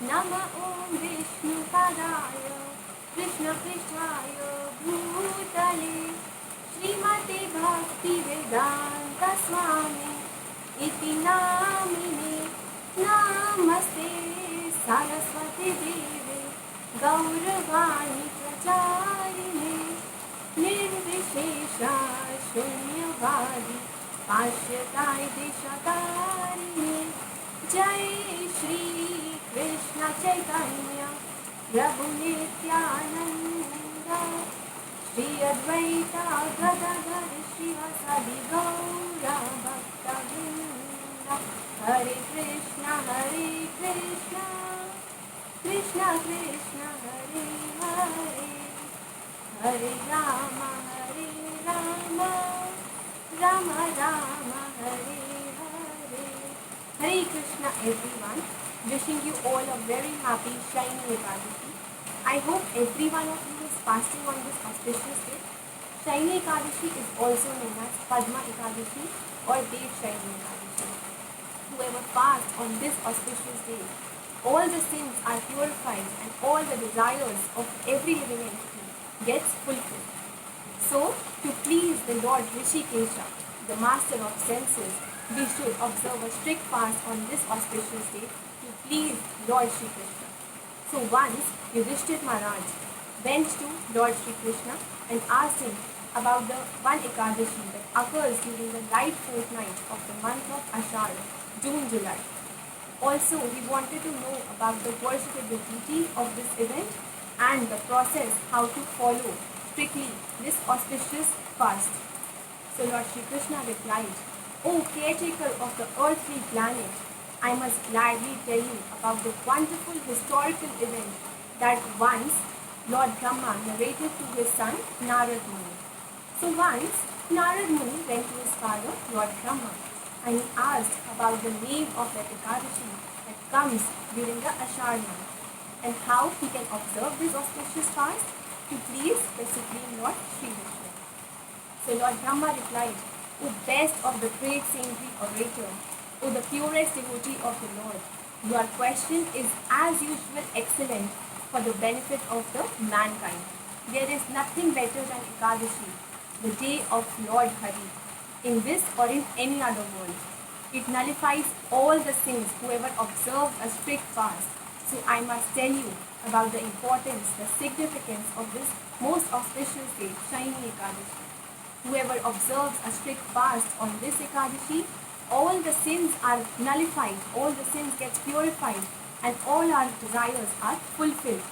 Nama Om Vishnu Padaya Krishna Krishnaya Bhutale Srimate Bhakti Vedanta Swami Iti Namine Namaste Saraswati Deve Gauravani Pracharine Nirvishesha Shunyavadi Pashyatai Deshatarine Jai Shri Krishna Chaitanya Prabhu Nityananda Shri Advaita Gadadhar Shivasadi Gaura Bhakta Vrinda Hare Krishna Krishna Krishna Hare Hare Hare Rama Rama Rama Hare Hare. Hare Krishna everyone. Wishing you all a very happy shiny Ekadashi. I hope every one of you is fasting on this auspicious day. Shiny Ekadashi is also known as Padma Ekadashi or Dev Shiny Ekadashi. Whoever fasts on this auspicious day, all the sins are purified and all the desires of every living entity gets fulfilled. So, to please the Lord Rishikesha, the master of senses, we should observe a strict fast on this auspicious day to please Lord Shri Krishna. So once Yudhishthir Maharaj went to Lord Shri Krishna and asked him about the one Ekadashi that occurs during the light fortnight of the month of Ashadha, June, July. Also, he wanted to know about the worshipability of this event and the process how to follow strictly this auspicious fast. So Lord Shri Krishna replied, O caretaker of the earthly planet, I must gladly tell you about the wonderful historical event that once Lord Brahma narrated to his son Narad Muni. So once Narad Muni went to his father Lord Brahma and he asked about the name of that Ekadashi that comes during the Ashadha month and how he can observe this auspicious fast to please the Supreme Lord Sri Vishnu. So Lord Brahma replied, O best of the great saintly orator, O the purest devotee of the Lord, your question is as usual excellent for the benefit of the mankind. There is nothing better than Ekadashi, the day of Lord Hari, in this or in any other world. It nullifies all the sins whoever observes a strict fast. So I must tell you about the importance, the significance of this most auspicious day, Shiny Ekadashi. Whoever observes a strict fast on this Ekadashi, all the sins are nullified, all the sins get purified, and all our desires are fulfilled.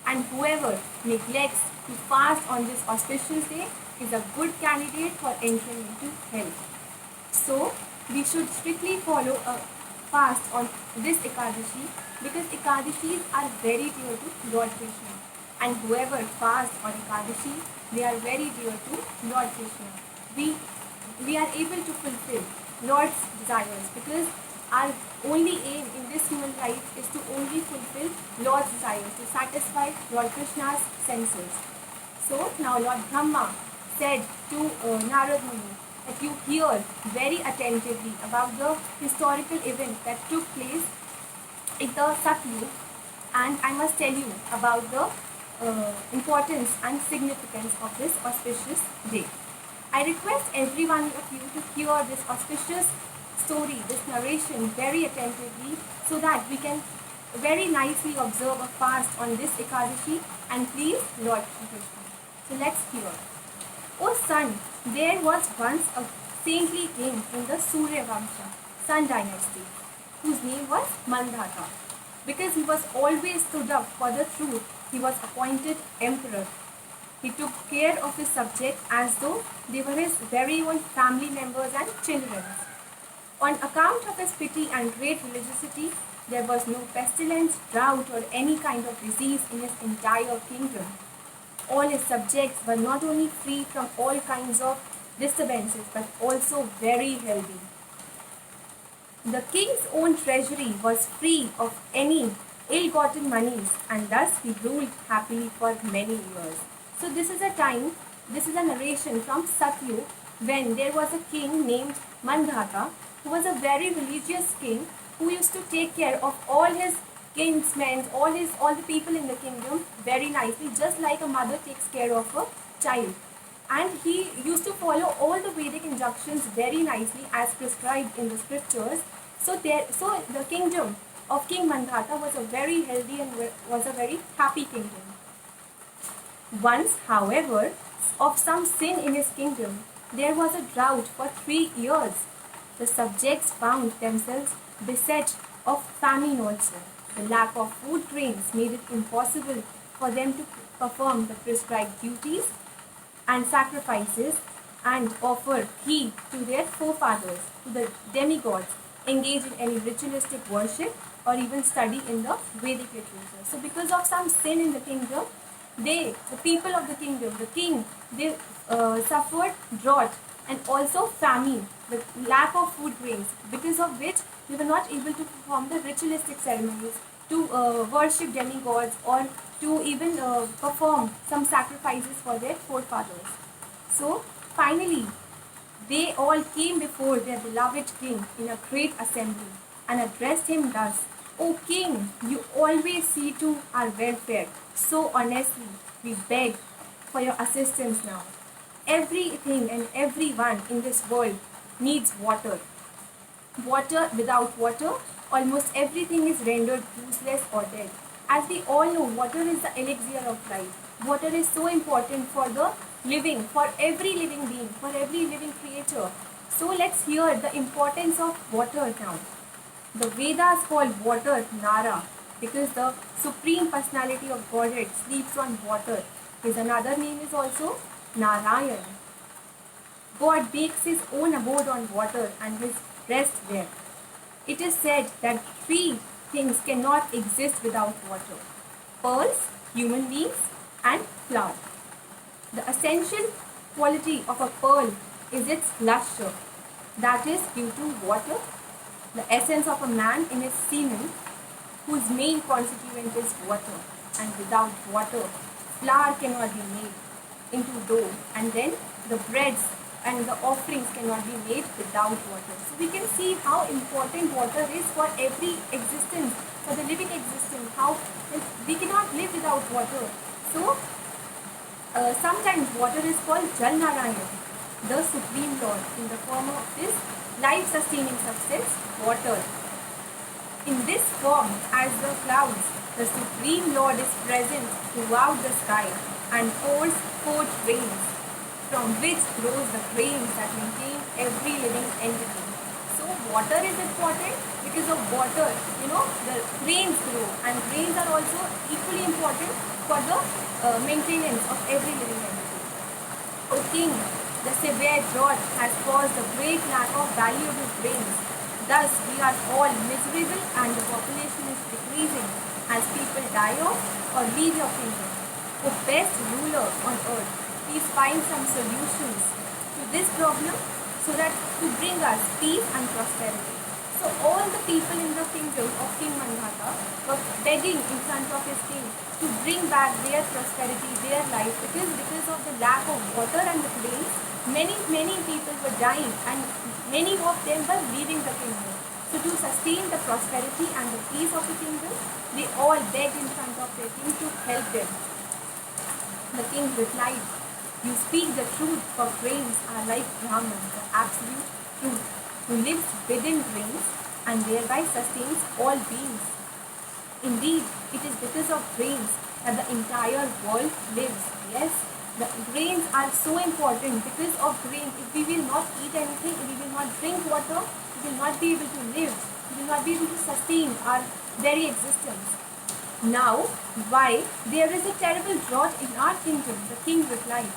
And whoever neglects to fast on this auspicious day is a good candidate for entering into hell. So, we should strictly follow a fast on this Ekadashi because Ekadashis are very dear to Lord Krishna. And whoever fasts on Ekadashi, they are very dear to Lord Krishna. We are able to fulfill Lord's desires because our only aim in this human life is to only fulfill Lord's desires, to satisfy Lord Krishna's senses. So now Lord Brahma said to Narad Muni that you hear very attentively about the historical event that took place in the Satyug, and I must tell you about the importance and significance of this auspicious day. I request every one of you to hear this auspicious story, this narration very attentively so that we can very nicely observe a fast on this Ekadashi and please Lord Shri Krishna. So let's hear. O son, there was once a saintly king in the Surya Vamsha, Sun dynasty, whose name was Mandhata. Because he was always stood up for the truth, he was appointed emperor. He took care of his subjects as though they were his very own family members and children. On account of his pity and great religiosity, there was no pestilence, drought, or any kind of disease in his entire kingdom. All his subjects were not only free from all kinds of disturbances, but also very healthy. The king's own treasury was free of any ill-gotten monies, and thus he ruled happily for many years. So this is a narration from Satyug when there was a king named Mandhata who was a very religious king who used to take care of all his kinsmen, all the people in the kingdom very nicely, just like a mother takes care of a child. And he used to follow all the Vedic injunctions very nicely as prescribed in the scriptures. So the kingdom of King Mandhata was a very healthy and was a very happy kingdom. Once, however, of some sin in his kingdom, there was a drought for 3 years. The subjects found themselves beset of famine also. The lack of food grains made it impossible for them to perform the prescribed duties and sacrifices and offer heed to their forefathers, to the demigods, engage in any ritualistic worship or even study in the Vedic literature. So because of some sin in the kingdom, the people of the kingdom, the king, they suffered drought and also famine, the lack of food grains, because of which they were not able to perform the ritualistic ceremonies, to worship demigods or to even perform some sacrifices for their forefathers. So finally, they all came before their beloved king in a great assembly and addressed him thus: O king, you always see to our welfare. So honestly, we beg for your assistance now. Everything and everyone in this world needs water. Water, without water, almost everything is rendered useless or dead. As we all know, water is the elixir of life. Water is so important for the living, for every living being, for every living creature. So let's hear the importance of water now. The Vedas call water Nara because the Supreme Personality of Godhead sleeps on water. His another name is also Narayan. God makes his own abode on water and his rest there. It is said that three things cannot exist without water: pearls, human beings, and flour. The essential quality of a pearl is its luster, that is due to water. The essence of a man in his semen, whose main constituent is water, and without water, flour cannot be made into dough, and then the breads and the offerings cannot be made without water. So we can see how important water is for every existence, for the living existence, how we cannot live without water. So sometimes water is called Jal Narayan, the Supreme Lord, in the form of this life-sustaining substance, water. In this form, as the clouds, the Supreme Lord is present throughout the sky and pours forth rains, from which grows the grains that maintain every living entity. So water is important. Because of water, the grains grow, and grains are also equally important for the maintenance of every living entity. O king, the severe drought has caused a great lack of valuable grains. Thus, we are all miserable and the population is decreasing as people die off or leave your kingdom. O best ruler on earth, please find some solutions to this problem so that to bring us peace and prosperity. So all the people in the kingdom of King Mandhata were begging in front of his king to bring back their prosperity, their life, because of the lack of water and the grains, many people were dying and many of them were leaving the kingdom. So to sustain the prosperity and the peace of the kingdom, they all begged in front of their king to help them. The king replied, "You speak the truth, for grains are like Brahman, the absolute truth, who lives within grains and thereby sustains all beings. Indeed, it is because of grains that the entire world lives." Yes, the grains are so important. Because of grains, if we will not eat anything, if we will not drink water, we will not be able to live. We will not be able to sustain our very existence. Now, why there is a terrible drought in our kingdom? The king replied.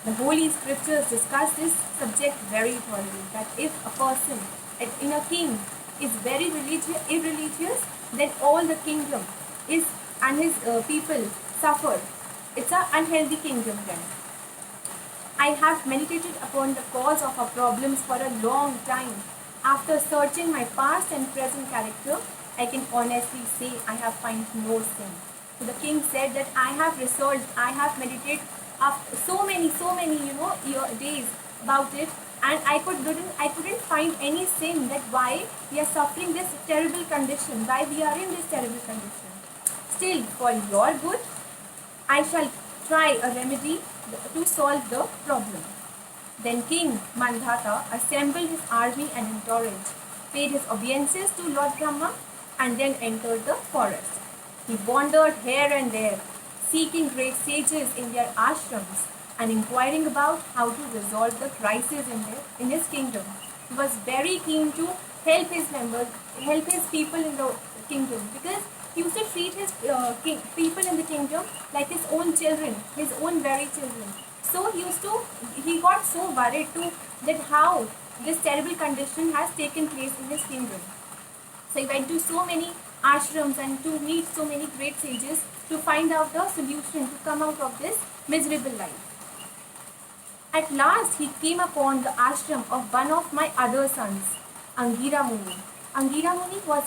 The Holy Scriptures discuss this subject very thoroughly, that if a person, in a king, is very irreligious, then all the kingdom is and his people suffer. It's an unhealthy kingdom then. I have meditated upon the cause of our problems for a long time. After searching my past and present character, I can honestly say I have found no sin. So the king said that I have researched, I have meditated after so many days about it, and I couldn't find any sin that why we are suffering this terrible condition, why we are in this terrible condition. Still, for your good, I shall try a remedy to solve the problem. Then King Mandhata assembled his army and entourage, paid his obeisances to Lord Brahma, and then entered the forest. He wandered here and there, seeking great sages in their ashrams and inquiring about how to resolve the crisis in his kingdom. He was very keen to help his members, help his people in the kingdom, because he used to treat his people in the kingdom like his own children, his own very children. So he got so worried too that how this terrible condition has taken place in his kingdom. So he went to so many ashrams and to meet so many great sages to find out the solution to come out of this miserable life. At last he came upon the ashram of one of my other sons, Angira Muni. Angira Muni was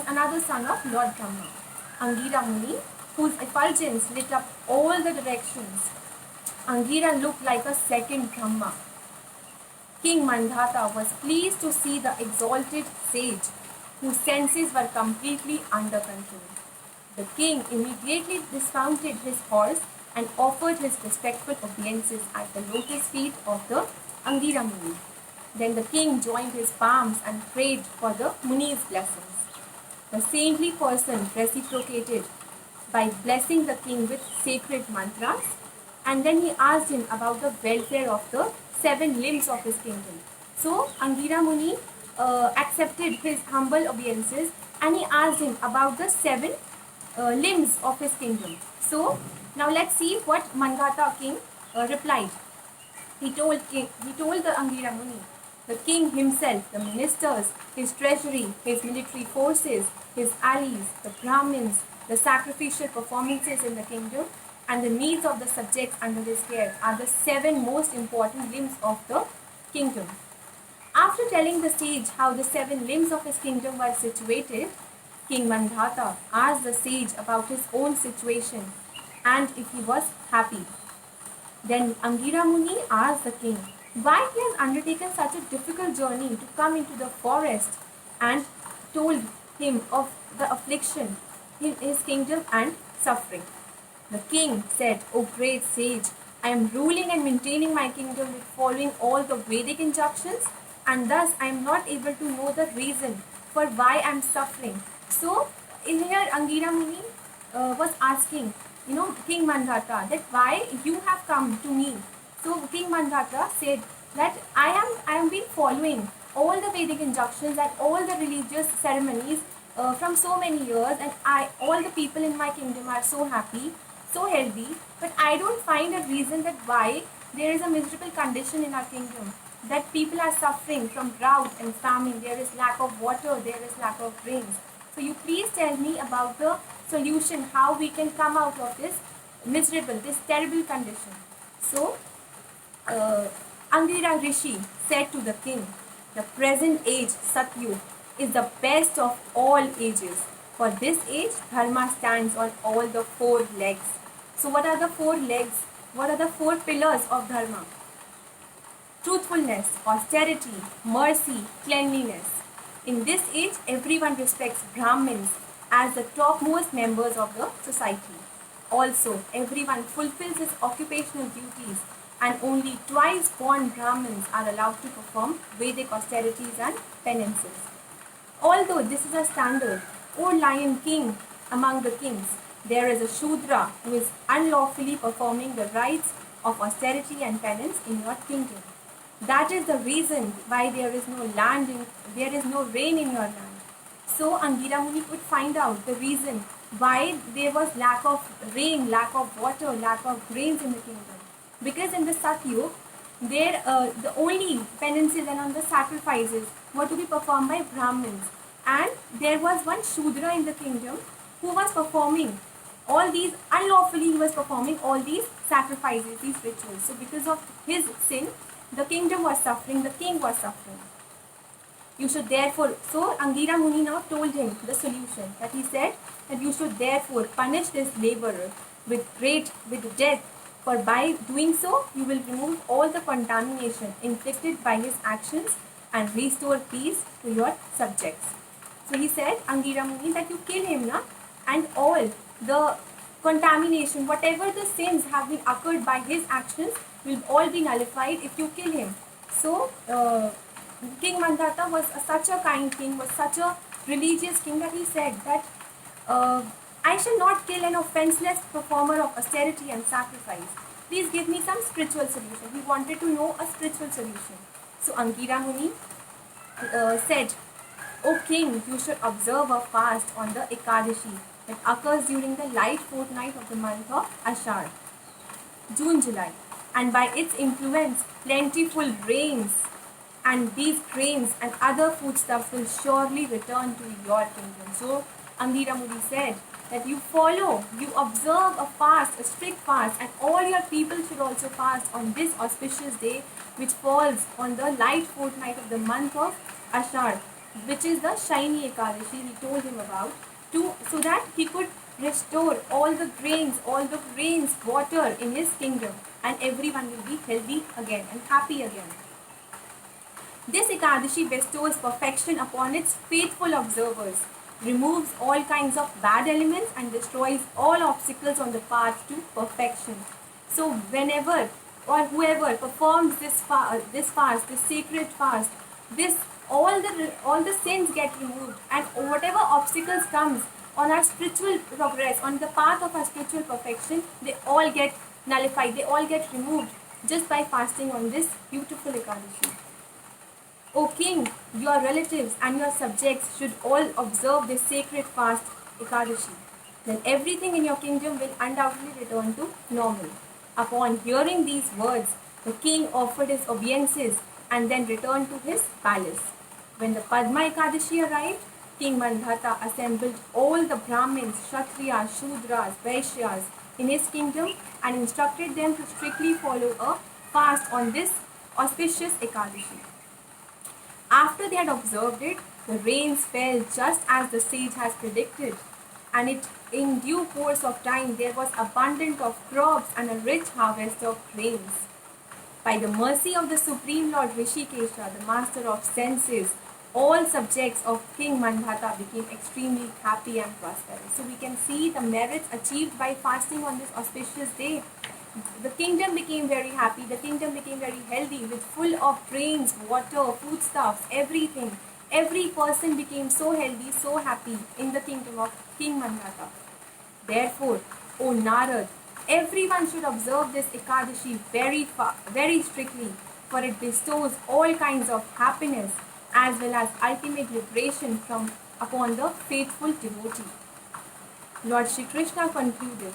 another son of Lord Brahma. Angira Muni, whose effulgence lit up all the directions. Angira looked like a second Brahma. King Mandhata was pleased to see the exalted sage, whose senses were completely under control. The king immediately dismounted his horse and offered his respectful obeisances at the lotus feet of the Angira Muni. Then the king joined his palms and prayed for the Muni's blessings. The saintly person reciprocated by blessing the king with sacred mantras, and then he asked him about the welfare of the 7 limbs of his kingdom. So Angira Muni accepted his humble obeisances, and he asked him about the 7 limbs of his kingdom. So now let's see what Mandhata king replied. He told the Angira Muni, the king himself, the ministers, his treasury, his military forces, his allies, the Brahmins, the sacrificial performances in the kingdom, and the needs of the subjects under his care are the 7 most important limbs of the kingdom. After telling the sage how the 7 limbs of his kingdom were situated, King Mandhata asked the sage about his own situation and if he was happy. Then Angira Muni asked the king why he has undertaken such a difficult journey to come into the forest, and told him of the affliction in his kingdom and suffering. The king said, "O great sage, I am ruling and maintaining my kingdom with following all the Vedic injunctions, and thus I am not able to know the reason for why I am suffering." So in here Angira Muni was asking, King Mandhata, that why you have come to me. So King Mandhata said that I am been following all the Vedic injunctions and all the religious ceremonies from so many years, and all the people in my kingdom are so happy, so healthy, but I don't find a reason that why there is a miserable condition in our kingdom, that people are suffering from drought and famine, there is lack of water, there is lack of rains. So you please tell me about the solution, how we can come out of this miserable, this terrible condition. So Angira Rishi said to the king, "The present age, Satyug, is the best of all ages. For this age, Dharma stands on all the 4 legs." So what are the 4 legs? What are the 4 pillars of Dharma? Truthfulness, austerity, mercy, cleanliness. In this age, everyone respects Brahmins as the topmost members of the society. Also, everyone fulfills his occupational duties, and only twice born Brahmins are allowed to perform Vedic austerities and penances. Although this is a standard, O Lion King among the kings, there is a Shudra who is unlawfully performing the rites of austerity and penance in your kingdom. That is the reason why there is no rain in your land. So Angira Muni could find out the reason why there was lack of rain, lack of water, lack of grains in the kingdom. Because in the Satyug, the only penances and on the sacrifices were to be performed by Brahmins, and there was one Shudra in the kingdom who was performing all these unlawfully. He was performing all these sacrifices, these rituals. So because of his sin, the kingdom was suffering, the king was suffering. You should therefore, so Angira Muni now told him the solution, that he said that you should therefore punish this laborer with death for by doing so, you will remove all the contamination inflicted by his actions and restore peace to your subjects. So he said, Angira Muni, that you kill him, na? And all the contamination, whatever the sins have been occurred by his actions, will all be nullified if you kill him. So, King Mandhata was such a kind king, was such a religious king that he said that uh, I shall not kill an offenseless performer of austerity and sacrifice. Please give me some spiritual solution. He wanted to know a spiritual solution. So Angira Muni said, O king, you should observe a fast on the Ekadashi that occurs during the light fortnight of the month of Ashar, June, July. And by its influence, plentiful rains and these grains and other foodstuffs will surely return to your kingdom. So Angira Muni said that you follow, you observe a fast, a strict fast, and all your people should also fast on this auspicious day, which falls on the light fortnight of the month of Ashar, which is the shiny Ekadashi he told him about, so that he could restore all the grains, all the rains, water in his kingdom, and everyone will be healthy again and happy again. This Ekadashi bestows perfection upon its faithful observers, removes all kinds of bad elements, and destroys all obstacles on the path to perfection. So whenever or whoever performs this fast, this sacred fast, all the sins get removed, and whatever obstacles comes on our spiritual progress, on the path of our spiritual perfection, they all get nullified, they all get removed just by fasting on this beautiful Ekadashi. O king, your relatives and your subjects should all observe this sacred fast Ekadashi. Then everything in your kingdom will undoubtedly return to normal. Upon hearing these words, the king offered his obeisances and then returned to his palace. When the Padma Ekadashi arrived, King Mandhata assembled all the Brahmins, Kshatriyas, Shudras, Vaishyas in his kingdom and instructed them to strictly follow a fast on this auspicious Ekadashi. After they had observed it, the rains fell just as the sage has predicted, and in due course of time there was abundance of crops and a rich harvest of grains. By the mercy of the Supreme Lord Rishikesha, the master of senses, all subjects of King Mandhata became extremely happy and prosperous. So we can see the merits achieved by fasting on this auspicious day. The kingdom became very happy, the kingdom became very healthy, with full of grains, water, foodstuffs, everything. Every person became so healthy, so happy in the kingdom of King Mandhata. Therefore, O Narad, everyone should observe this Ekadashi very strictly, for it bestows all kinds of happiness as well as ultimate liberation upon the faithful devotee. Lord Shri Krishna concluded,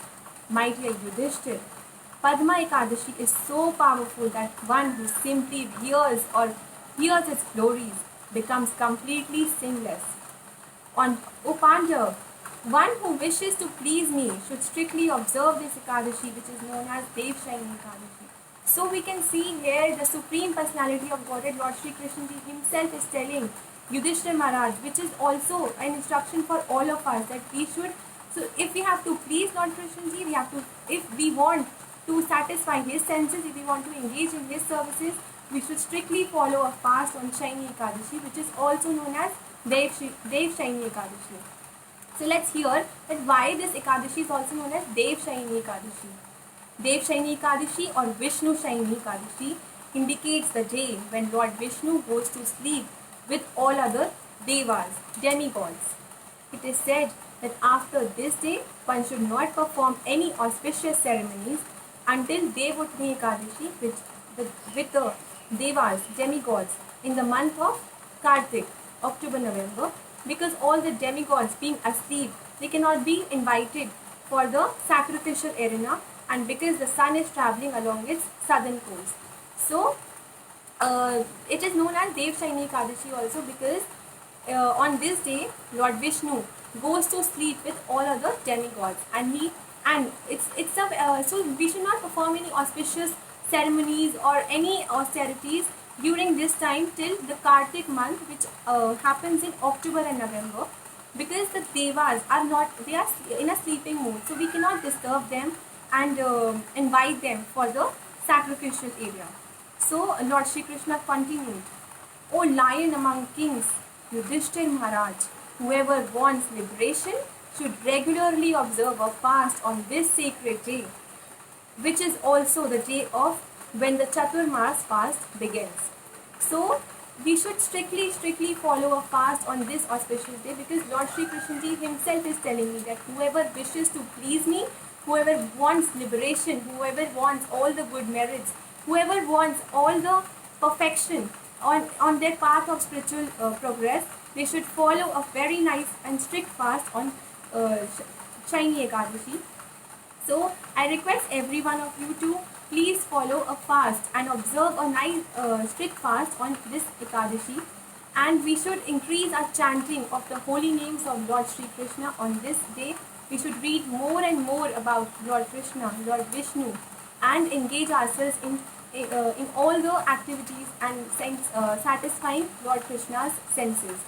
My dear Yudhishthir, Padma Ekadashi is so powerful that one who simply hears its glories becomes completely sinless. On O Pandav, one who wishes to please me should strictly observe this Ekadashi, which is known as Devshayani Ekadashi. So we can see here the Supreme Personality of Godhead, Lord Shri Krishna Ji himself is telling Yudhishthira Maharaj, which is also an instruction for all of us, that we should, so if we have to please Lord Krishna Ji, if we want to satisfy his senses, if we want to engage in his services, we should strictly follow a fast on Shayani Ekadashi, which is also known as Devshayani Ekadashi. So let's hear that why this Ekadashi is also known as Devshayani Ekadashi. Devshayani Ekadashi or Vishnu Shayani Ekadashi indicates the day when Lord Vishnu goes to sleep with all other devas, demigods. It is said that after this day, one should not perform any auspicious ceremonies until Devotni Ekadashi with the devas, demigods in the month of Kartik, October, November, because all the demigods being asleep, they cannot be invited for the sacrificial arena, and because the sun is traveling along its southern course. So, it is known as Devshayani Ekadashi also because on this day, Lord Vishnu goes to sleep with all other demigods, so we should not perform any auspicious ceremonies or any austerities during this time till the Kartik month, which happens in October and November, because the devas are in a sleeping mood, so we cannot disturb them and invite them for the sacrificial area. So Lord Shri Krishna continued, O lion among kings, Yudhishthir Maharaj, whoever wants liberation should regularly observe a fast on this sacred day, which is also the day of when the Chaturmas fast begins. So we should strictly follow a fast on this auspicious day, because Lord Shri Krishna ji himself is telling me that whoever wishes to please me, whoever wants liberation, whoever wants all the good merits, whoever wants all the perfection on their path of spiritual progress, they should follow a very nice and strict fast on Shaini Ekadashi. So I request every one of you to please follow a fast and observe a nice strict fast on this Ekadashi. And we should increase our chanting of the holy names of Lord Sri Krishna on this day. We should read more and more about Lord Krishna, Lord Vishnu, and engage ourselves in all the activities and satisfying Lord Krishna's senses.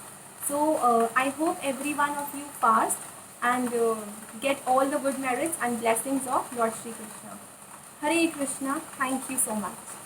So I hope every one of you fast and get all the good merits and blessings of Lord Shri Krishna. Hare Krishna. Thank you so much.